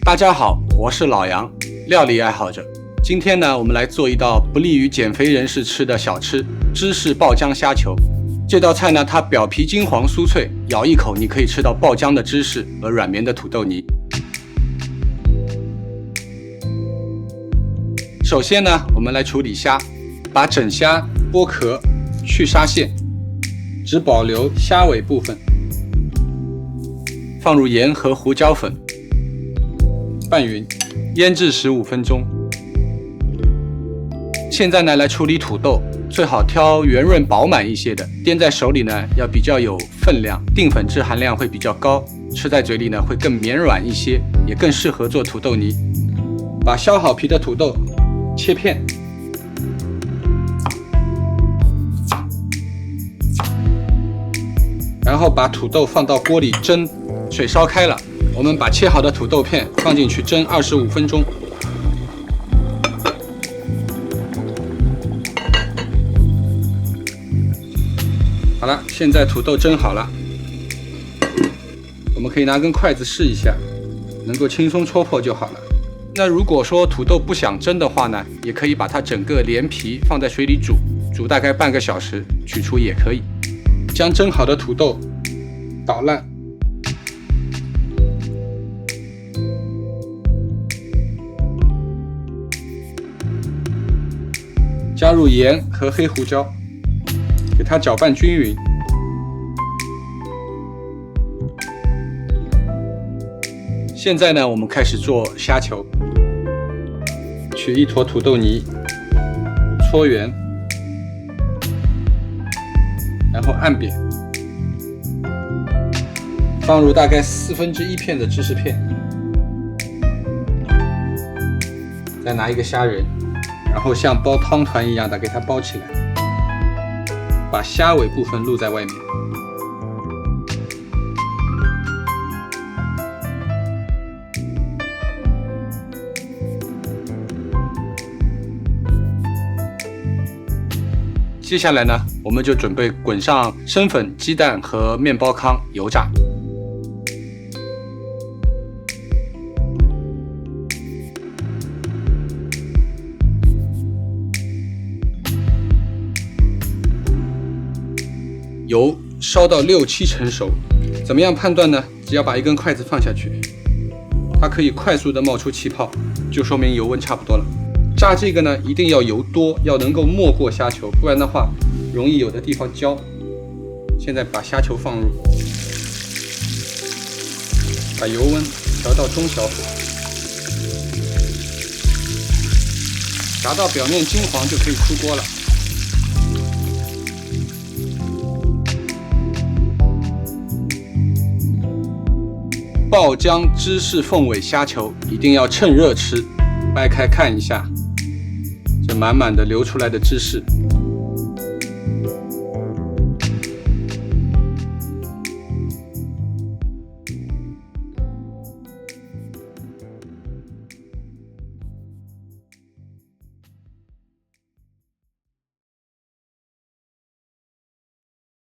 大家好，我是老杨，料理爱好者。今天呢，我们来做一道不利于减肥人士吃的小吃——芝士爆浆虾球。这道菜呢，它表皮金黄酥脆，咬一口你可以吃到爆浆的芝士和软绵的土豆泥。首先呢，我们来处理虾，把整虾剥壳，去沙线，只保留虾尾部分，放入盐和胡椒粉，拌匀，腌制15分钟。现在呢，来处理土豆，最好挑圆润饱满一些的，掂在手里呢要比较有分量，淀粉质含量会比较高，吃在嘴里呢会更绵软一些，也更适合做土豆泥。把削好皮的土豆切片，然后把土豆放到锅里蒸，水烧开了，我们把切好的土豆片放进去蒸25分钟。好了，现在土豆蒸好了，我们可以拿根筷子试一下，能够轻松戳破就好了。那如果说土豆不想蒸的话呢，也可以把它整个连皮放在水里煮，煮大概半个小时，取出也可以。将蒸好的土豆捣烂，加入盐和黑胡椒，给它搅拌均匀。现在呢，我们开始做虾球。取一坨土豆泥，搓圆，然后按扁，放入大概1/4片的芝士片，再拿一个虾仁，然后像包汤团一样的给它包起来，把虾尾部分露在外面。接下来呢，我们就准备滚上生粉、鸡蛋和面包糠，油炸。油烧到6-7成熟，怎么样判断呢？只要把一根筷子放下去，它可以快速的冒出气泡，就说明油温差不多了。炸这个呢，一定要油多，要能够没过虾球，不然的话容易有的地方焦。现在把虾球放入，把油温调到中小火，炸到表面金黄就可以出锅了。爆浆芝士凤尾虾球一定要趁热吃，掰开看一下，这满满的流出来的芝士，